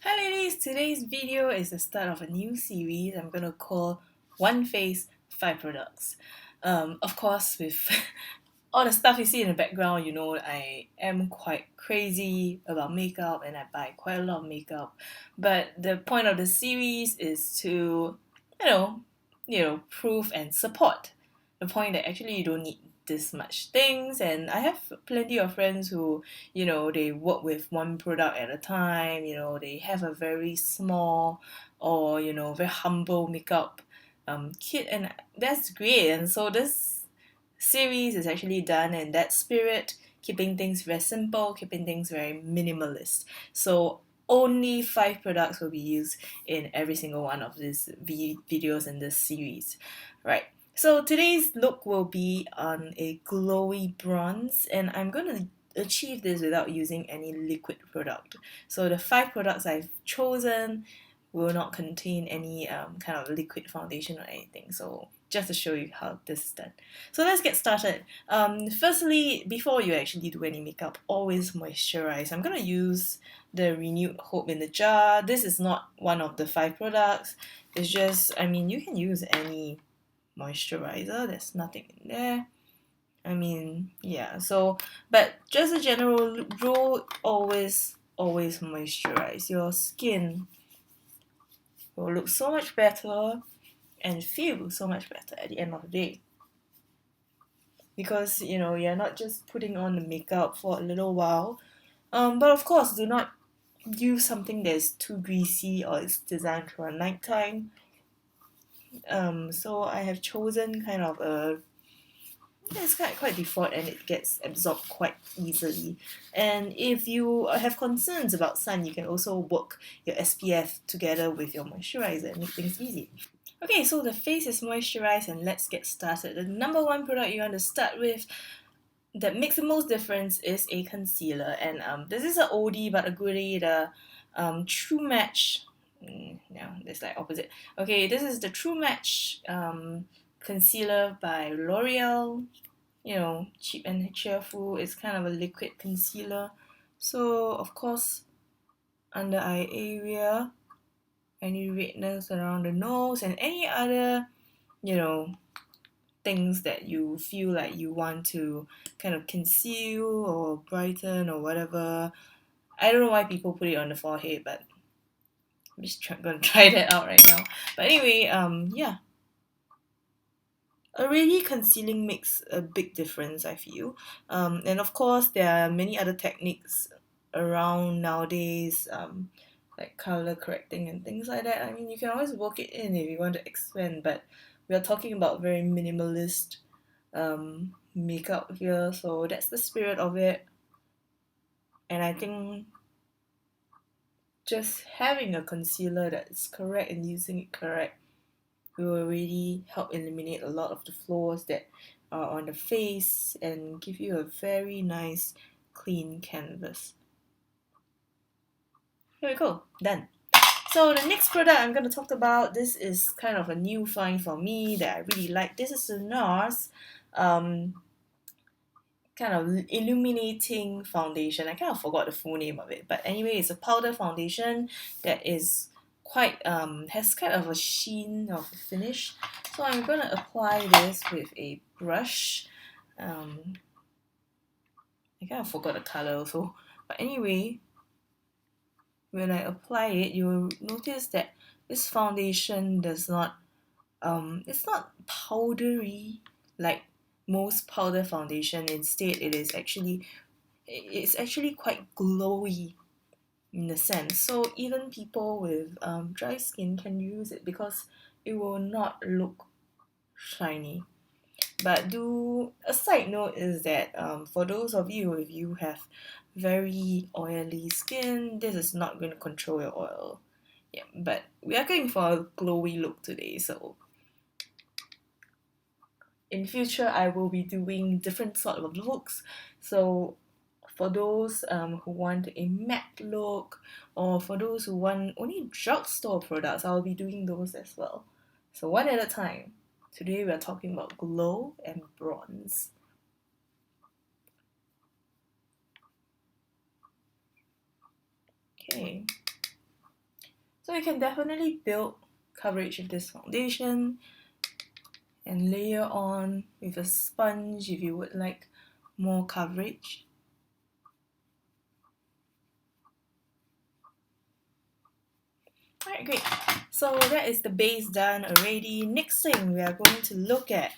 Hi ladies, today's video is the start of a new series I'm gonna call One Face, 5 Products. Of course, with all the stuff you see in the background, you know I am quite crazy about makeup and I buy quite a lot of makeup. But the point of the series is to, prove and support the point that actually you don't need this much things. And I have plenty of friends who they work with one product at a time. They have a very small or very humble makeup kit, and that's great. And so this series is actually done in that spirit, keeping things very simple, keeping things very minimalist. So only 5 products will be used in every single one of these videos in this series, right? So today's look will be on a glowy bronze, and I'm going to achieve this without using any liquid product. So the 5 products I've chosen will not contain any kind of liquid foundation or anything. So just to show you how this is done. So let's get started. Firstly, before you actually do any makeup, always moisturize. I'm going to use the Renewed Hope in the jar. This is not one of the 5 products. It's just, you can use any moisturizer. There's nothing in there. Yeah. So, but just a general rule, always moisturize. Your skin will look so much better and feel so much better at the end of the day. Because you're not just putting on the makeup for a little while. But of course, do not use something that's too greasy or it's designed for a nighttime. So I have chosen kind of it's quite default and it gets absorbed quite easily. And if you have concerns about sun, you can also work your SPF together with your moisturizer and make things easy. Okay, so the face is moisturized and let's get started. The number 1 product you want to start with that makes the most difference is a concealer. And this is an oldie but a goodie, the True Match. No, it's like opposite. Okay, this is the True Match concealer by L'Oreal. Cheap and cheerful. It's kind of a liquid concealer. So of course, under eye area, any redness around the nose, and any other things that you feel like you want to kind of conceal or brighten or whatever. I don't know why people put it on the forehead, but I'm just gonna try that out right now. But anyway, yeah. Already concealing makes a big difference, I feel. And of course, there are many other techniques around nowadays, like color correcting and things like that. You can always work it in if you want to expand, but we are talking about very minimalist makeup here, so that's the spirit of it. And I think just having a concealer that is correct and using it correct will really help eliminate a lot of the flaws that are on the face and give you a very nice clean canvas. Here we go, done. So the next product I'm going to talk about, this is kind of a new find for me that I really like. This is the NARS kind of illuminating foundation. I kind of forgot the full name of it, but anyway, it's a powder foundation that is quite has kind of a sheen of a finish. So I'm gonna apply this with a brush. I kind of forgot the color also, but anyway, when I apply it, you'll notice that this foundation does not it's not powdery like most powder foundation. Instead, it's actually quite glowy in a sense. So even people with dry skin can use it because it will not look shiny. But a side note is that for those of you, if you have very oily skin, this is not going to control your oil. Yeah, but we are going for a glowy look today, so in future I will be doing different sort of looks. So for those who want a matte look, or for those who want only drugstore products, I'll be doing those as well. So one at a time. Today we are talking about glow and bronze. Okay. So you can definitely build coverage with this foundation and layer on with a sponge if you would like more coverage. Alright, great. So that is the base done already. Next thing we are going to look at,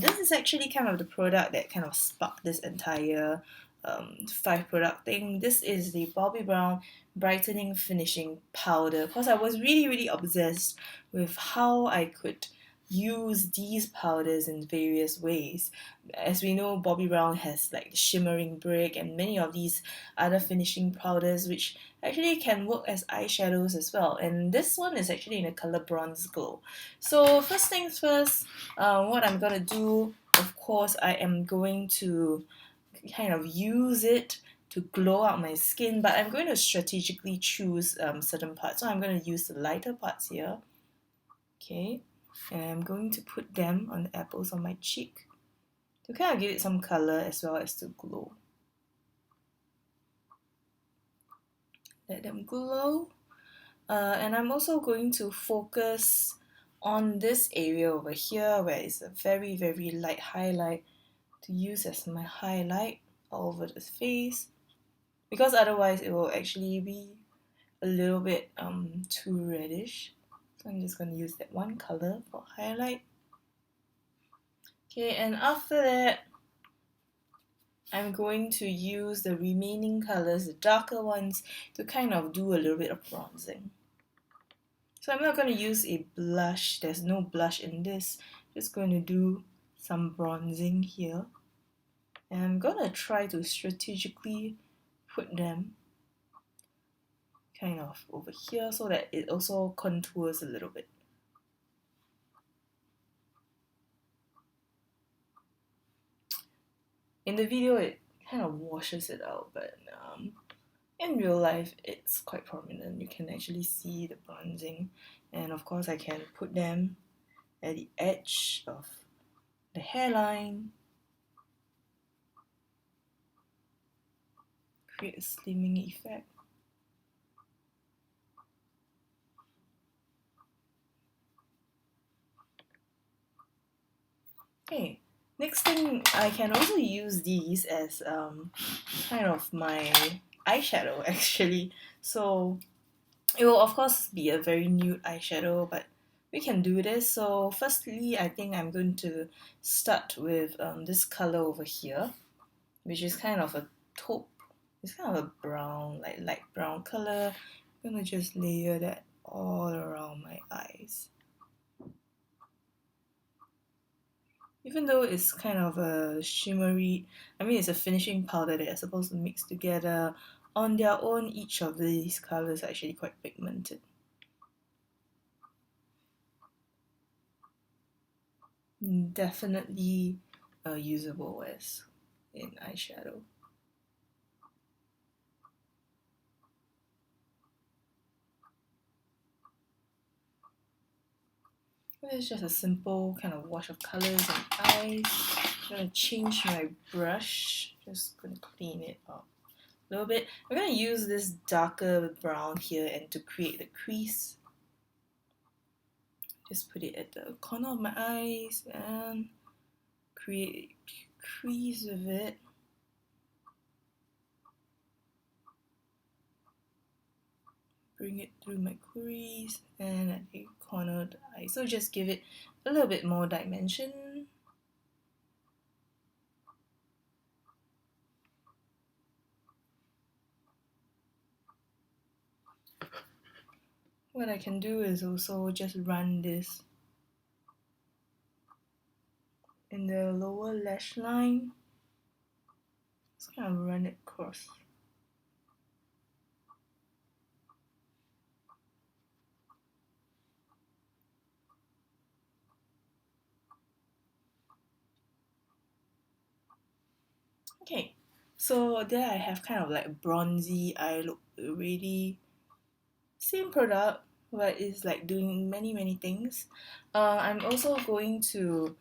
this is actually kind of the product that kind of sparked this entire 5 product thing. This is the Bobbi Brown Brightening Finishing Powder, because I was really obsessed with how I could use these powders in various ways. As we know, Bobbi Brown has like the shimmering brick and many of these other finishing powders which actually can work as eyeshadows as well, and this one is actually in the color Bronze Glow. So first things first, what I'm gonna do, of course, I am going to kind of use it to glow out my skin, but I'm going to strategically choose certain parts. So I'm going to use the lighter parts here, okay, and I'm going to put them on the apples on my cheek to kind of give it some color as well as to glow. Let them glow. And I'm also going to focus on this area over here where it's a very light highlight to use as my highlight all over the face, because otherwise it will actually be a little bit too reddish. So I'm just going to use that one color for highlight. Okay, and after that I'm going to use the remaining colors, the darker ones, to kind of do a little bit of bronzing. So I'm not going to use a blush, there's no blush in this, just going to do some bronzing here. And I'm going to try to strategically put them kind of over here so that it also contours a little bit. In the video it kind of washes it out, but in real life it's quite prominent. You can actually see the bronzing, and of course I can put them at the edge of the hairline, create a slimming effect. Okay, next thing, I can also use these as kind of my eyeshadow actually. So it will of course be a very nude eyeshadow, but we can do this. So firstly, I think I'm going to start with this color over here, which is kind of a taupe. It's kind of a brown, like light brown color. I'm gonna just layer that all around my eyes. Even though it's kind of a shimmery, I mean it's a finishing powder that are supposed to mix together, on their own each of these colors are actually quite pigmented. Definitely usable as in eyeshadow. It's just a simple kind of wash of colors and eyes. I'm gonna change my brush, just gonna clean it up a little bit. I'm gonna use this darker brown here and to create the crease. Just put it at the corner of my eyes and create a crease with it. Bring it through my crease and at the corner of the eye. So just give it a little bit more dimension. What I can do is also just run this in the lower lash line. Just kind of run it across. Okay, so there I have kind of like a bronzy eye look already. Same product, but it's like doing many things. I'm also going to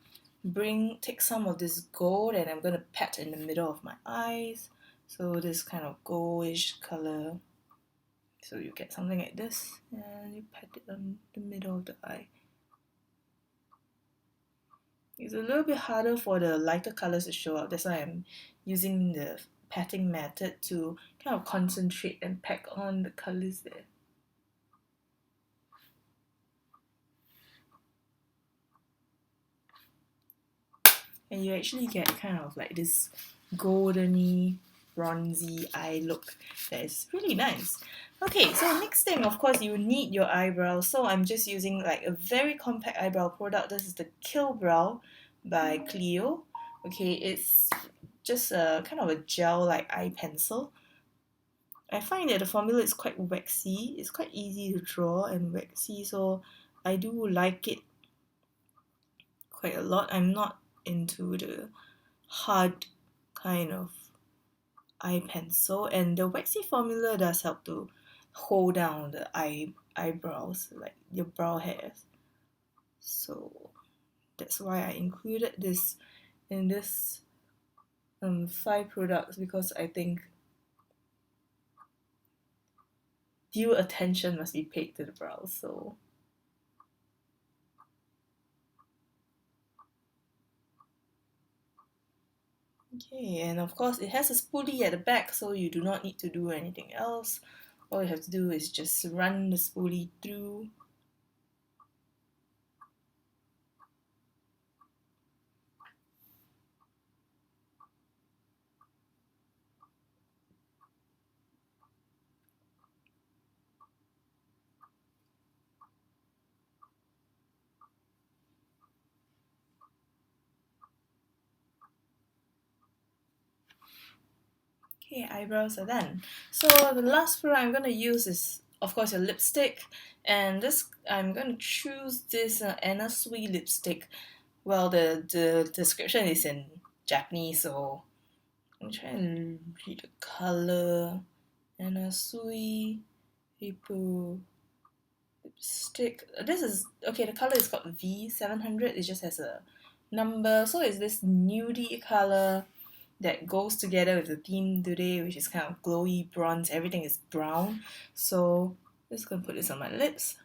take some of this gold and I'm going to pat in the middle of my eyes. So this kind of goldish color. So you get something like this, and you pat it on the middle of the eye. It's a little bit harder for the lighter colors to show up. That's why I'm using the patting method to kind of concentrate and pack on the colors there. And you actually get kind of like this goldeny, bronzy eye look that is really nice. Okay, so next thing, of course, you need your eyebrows. So I'm just using like a very compact eyebrow product. This is the Kill Brow by Clio. Okay, it's just a kind of a gel-like eye pencil. I find that the formula is quite waxy. It's quite easy to draw and waxy, so I do like it quite a lot. I'm not into the hard kind of eye pencil, and the waxy formula does help to hold down the eyebrows, like your brow hairs. So that's why I included this in this 5 products, because I think due attention must be paid to the brows. So okay, and of course it has a spoolie at the back, so you do not need to do anything else. All you have to do is just run the spoolie through. Okay, eyebrows are done. So the last product I'm going to use is, of course, your lipstick. And this, I'm going to choose this Anna Sui Lipstick. Well, the description is in Japanese, so I'm trying to read the color. Anna Sui Lipstick. This is, okay, the color is called V700. It just has a number. So it's this nudie color that goes together with the theme today, which is kind of glowy bronze. Everything is brown. So I'm just gonna put this on my lips.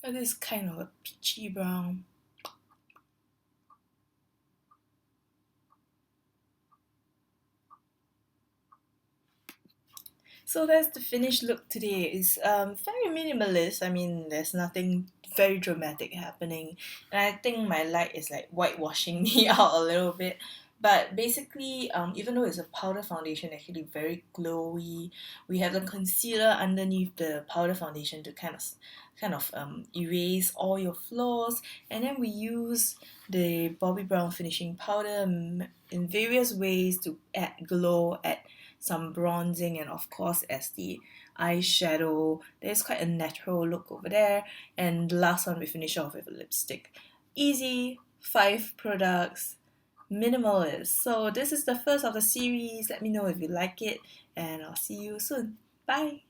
So this is kind of a peachy brown. So that's the finished look today. It's very minimalist. I mean, there's nothing very dramatic happening, and I think my light is like whitewashing me out a little bit. But basically, even though it's a powder foundation, actually very glowy. We have the concealer underneath the powder foundation to kind of erase all your flaws, and then we use the Bobbi Brown finishing powder in various ways to add glow, add some bronzing, and of course as the eyeshadow, there's quite a natural look over there. And the last one, we finish off with a lipstick. Easy, 5 products, minimalist. So this is the first of the series. Let me know if you like it, and I'll see you soon. Bye.